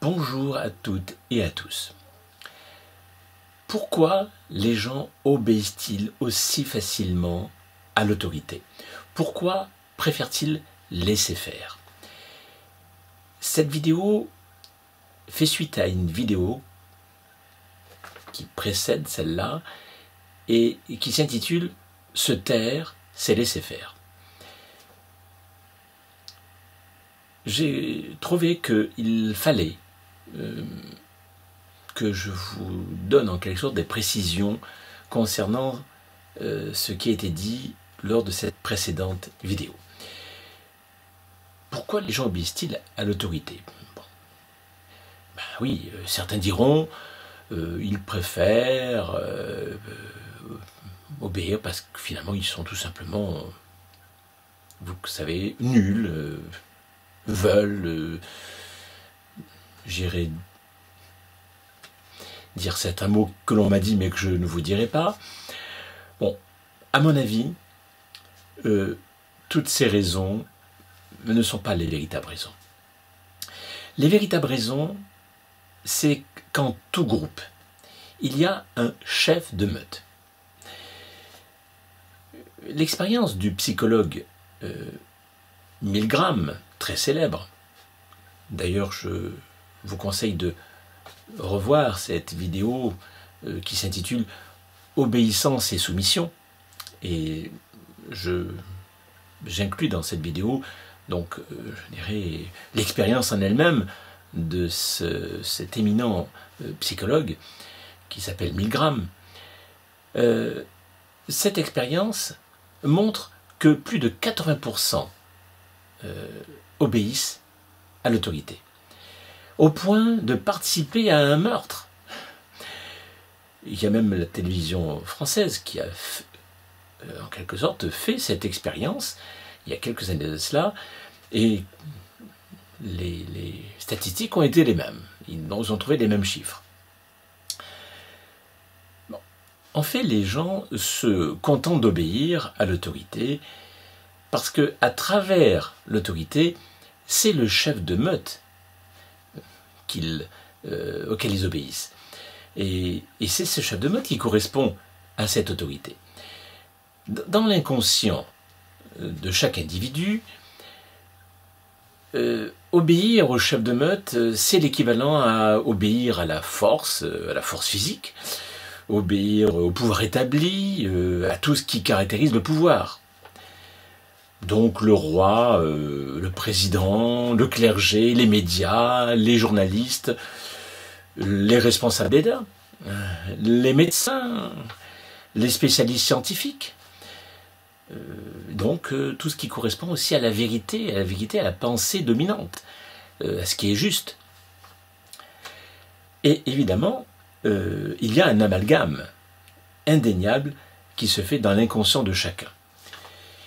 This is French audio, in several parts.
Bonjour à toutes et à tous. Pourquoi les gens obéissent-ils aussi facilement à l'autorité? Pourquoi préfèrent-ils laisser faire? Cette vidéo fait suite à une vidéo qui précède celle-là et qui s'intitule « Se taire, c'est laisser faire ». J'ai trouvé qu'il fallait que je vous donne en quelque sorte des précisions concernant ce qui a été dit lors de cette précédente vidéo. Pourquoi les gens obéissent-ils à l'autorité? Ben oui, certains diront ils préfèrent obéir parce que finalement ils sont tout simplement, vous savez, nuls, veulent, j'irai dire certains mots que l'on m'a dit mais que je ne vous dirai pas. Bon, à mon avis, toutes ces raisons ne sont pas les véritables raisons. Les véritables raisons, c'est qu'en tout groupe, il y a un chef de meute. L'expérience du psychologue Milgram, très célèbre, d'ailleurs je vous conseille de revoir cette vidéo qui s'intitule « Obéissance et soumission » et j'inclus dans cette vidéo donc je dirais l'expérience en elle-même de cet éminent psychologue qui s'appelle Milgram. Cette expérience montre que plus de 80% obéissent à l'autorité, au point de participer à un meurtre. Il y a même la télévision française qui a en quelque sorte fait cette expérience il y a quelques années de cela, et les statistiques ont été les mêmes. Ils ont trouvé les mêmes chiffres. Bon. En fait, les gens se contentent d'obéir à l'autorité parce que, à travers l'autorité, c'est le chef de meute auquel ils obéissent. Et c'est ce chef de meute qui correspond à cette autorité. Dans l'inconscient de chaque individu, obéir au chef de meute, c'est l'équivalent à obéir à la force physique, obéir au pouvoir établi, à tout ce qui caractérise le pouvoir. Donc le roi, le président, le clergé, les médias, les journalistes, les responsables d'État, les médecins, les spécialistes scientifiques. Donc tout ce qui correspond aussi à la vérité, à la pensée dominante, à ce qui est juste. Et évidemment, il y a un amalgame indéniable qui se fait dans l'inconscient de chacun.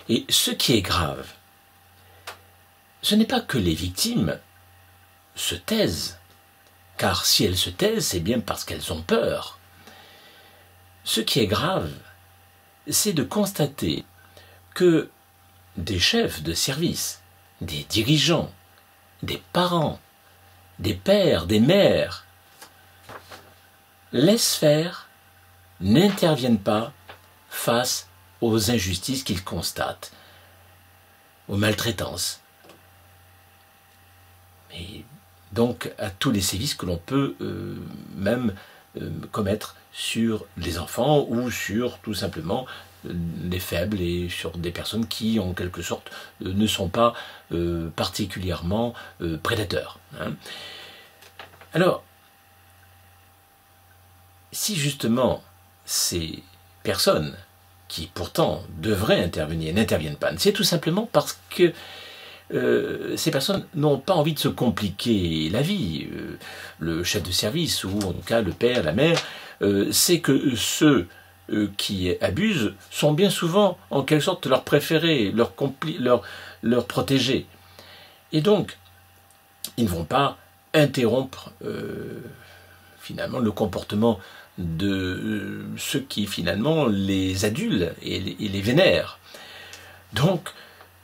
Et ce qui est grave, ce n'est pas que les victimes se taisent, car si elles se taisent, c'est bien parce qu'elles ont peur. Ce qui est grave, c'est de constater que des chefs de service, des dirigeants, des parents, des pères, des mères, laissent faire, n'interviennent pas face aux injustices qu'ils constatent, aux maltraitances, et donc à tous les sévices que l'on peut même commettre sur les enfants ou sur tout simplement les faibles et sur des personnes qui en quelque sorte ne sont pas particulièrement prédateurs. Alors, si justement ces personnes qui pourtant devraient intervenir n'interviennent pas, c'est tout simplement parce que ces personnes n'ont pas envie de se compliquer la vie. Le chef de service, ou en tout cas le père, la mère, c'est que ceux qui abusent sont bien souvent en quelque sorte leurs préférés, leurs protégés. Et donc, ils ne vont pas interrompre finalement le comportement de ceux qui finalement les adulent et les vénèrent. Donc,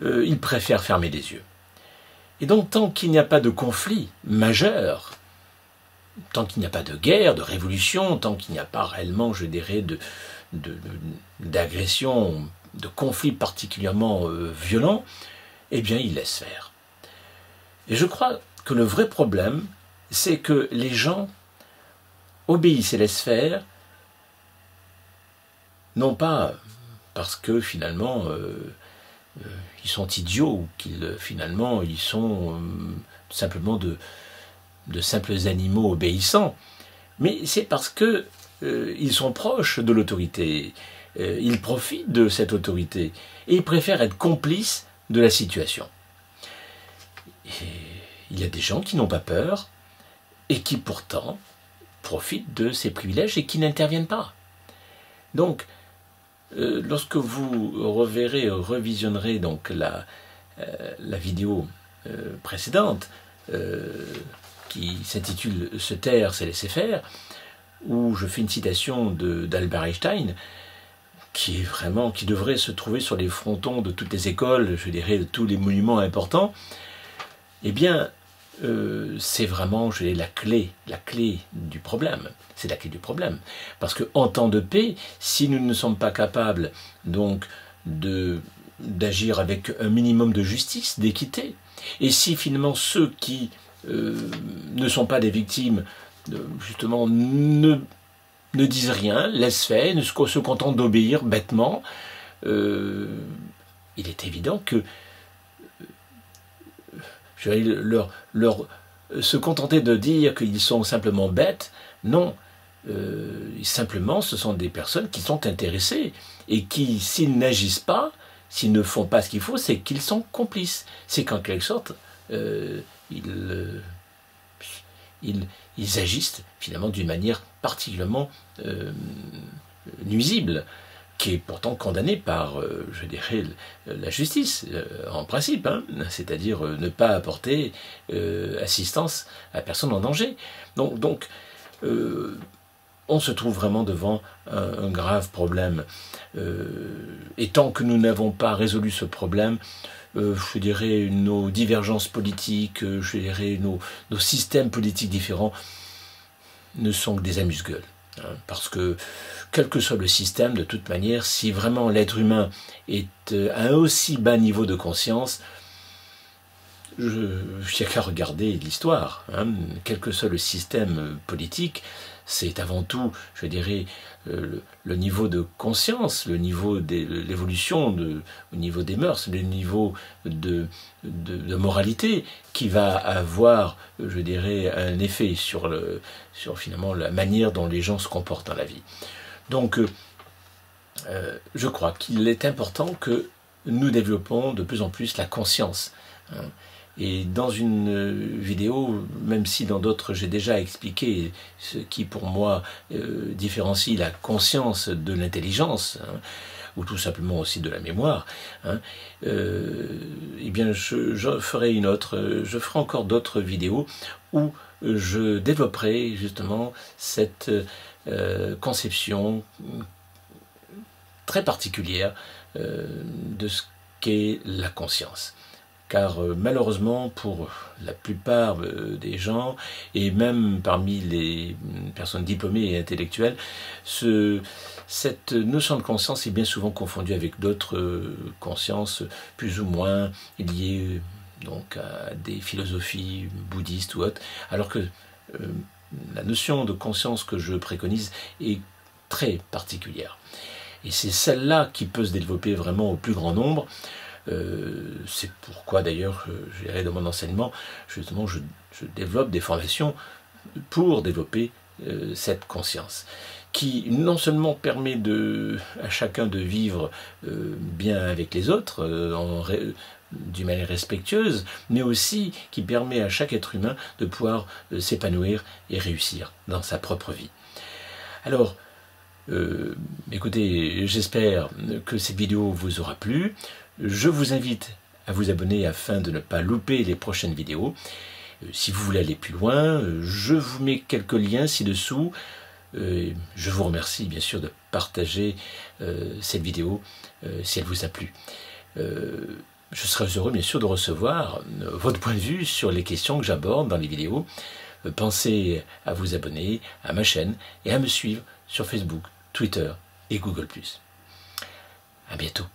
ils préfèrent fermer les yeux. Et donc, tant qu'il n'y a pas de conflit majeur, tant qu'il n'y a pas de guerre, de révolution, tant qu'il n'y a pas réellement, je dirais, d'agression, de conflits particulièrement violents, eh bien, il laisse faire. Et je crois que le vrai problème, c'est que les gens obéissent et laissent faire, non pas parce que finalement ils sont idiots ou qu'ils finalement ils sont simplement de simples animaux obéissants, mais c'est parce que ils sont proches de l'autorité, ils profitent de cette autorité et ils préfèrent être complices de la situation. Et il y a des gens qui n'ont pas peur et qui pourtant profitent de ces privilèges et qui n'interviennent pas. Donc, lorsque vous reverrez, revisionnerez donc la vidéo précédente qui s'intitule « Se taire, c'est laisser faire », où je fais une citation d'Albert Einstein, qui devrait se trouver sur les frontons de toutes les écoles, je dirais de tous les monuments importants, eh bien, c'est vraiment la clé du problème. C'est la clé du problème. Parce qu'en temps de paix, si nous ne sommes pas capables donc d'agir avec un minimum de justice, d'équité, et si finalement ceux qui ne sont pas des victimes, justement, ne disent rien, laissent faire, ne se contentent d'obéir bêtement, il est évident que se contenter de dire qu'ils sont simplement bêtes, non. Simplement, ce sont des personnes qui sont intéressées et qui, s'ils n'agissent pas, s'ils ne font pas ce qu'il faut, c'est qu'ils sont complices. C'est qu'en quelque sorte, ils agissent finalement d'une manière particulièrement nuisible, qui est pourtant condamnée par, je dirais, la justice, en principe, hein, c'est-à-dire ne pas apporter assistance à personne en danger. Donc on se trouve vraiment devant un grave problème. Et tant que nous n'avons pas résolu ce problème, je dirais, nos divergences politiques, je dirais, nos systèmes politiques différents ne sont que des amuse-gueules. Hein, parce que, quel que soit le système, de toute manière, si vraiment l'être humain est à un aussi bas niveau de conscience, il n'y a qu'à regarder l'histoire. Hein, quel que soit le système politique, c'est avant tout, je dirais, le niveau de conscience, le niveau de l'évolution, au niveau des mœurs, le niveau de moralité qui va avoir, je dirais, un effet sur finalement la manière dont les gens se comportent dans la vie. Donc, je crois qu'il est important que nous développons de plus en plus la conscience. Hein. Et dans une vidéo, même si dans d'autres j'ai déjà expliqué ce qui pour moi différencie la conscience de l'intelligence, hein, ou tout simplement aussi de la mémoire, hein, eh bien je ferai encore d'autres vidéos où je développerai justement cette conception très particulière de ce qu'est la conscience. Car malheureusement pour la plupart des gens, et même parmi les personnes diplômées et intellectuelles, cette notion de conscience est bien souvent confondue avec d'autres consciences plus ou moins liées donc à des philosophies bouddhistes ou autres, alors que la notion de conscience que je préconise est très particulière. Et c'est celle-là qui peut se développer vraiment au plus grand nombre. C'est pourquoi d'ailleurs, je dirais dans mon enseignement, justement, je développe des formations pour développer cette conscience, qui non seulement permet à chacun de vivre bien avec les autres, d'une manière respectueuse, mais aussi qui permet à chaque être humain de pouvoir s'épanouir et réussir dans sa propre vie. Alors, écoutez, j'espère que cette vidéo vous aura plu. Je vous invite à vous abonner afin de ne pas louper les prochaines vidéos. Si vous voulez aller plus loin, je vous mets quelques liens ci-dessous. Je vous remercie bien sûr de partager cette vidéo si elle vous a plu. Je serai heureux bien sûr de recevoir votre point de vue sur les questions que j'aborde dans les vidéos. pensez à vous abonner à ma chaîne et à me suivre sur Facebook, Twitter et Google+. À bientôt.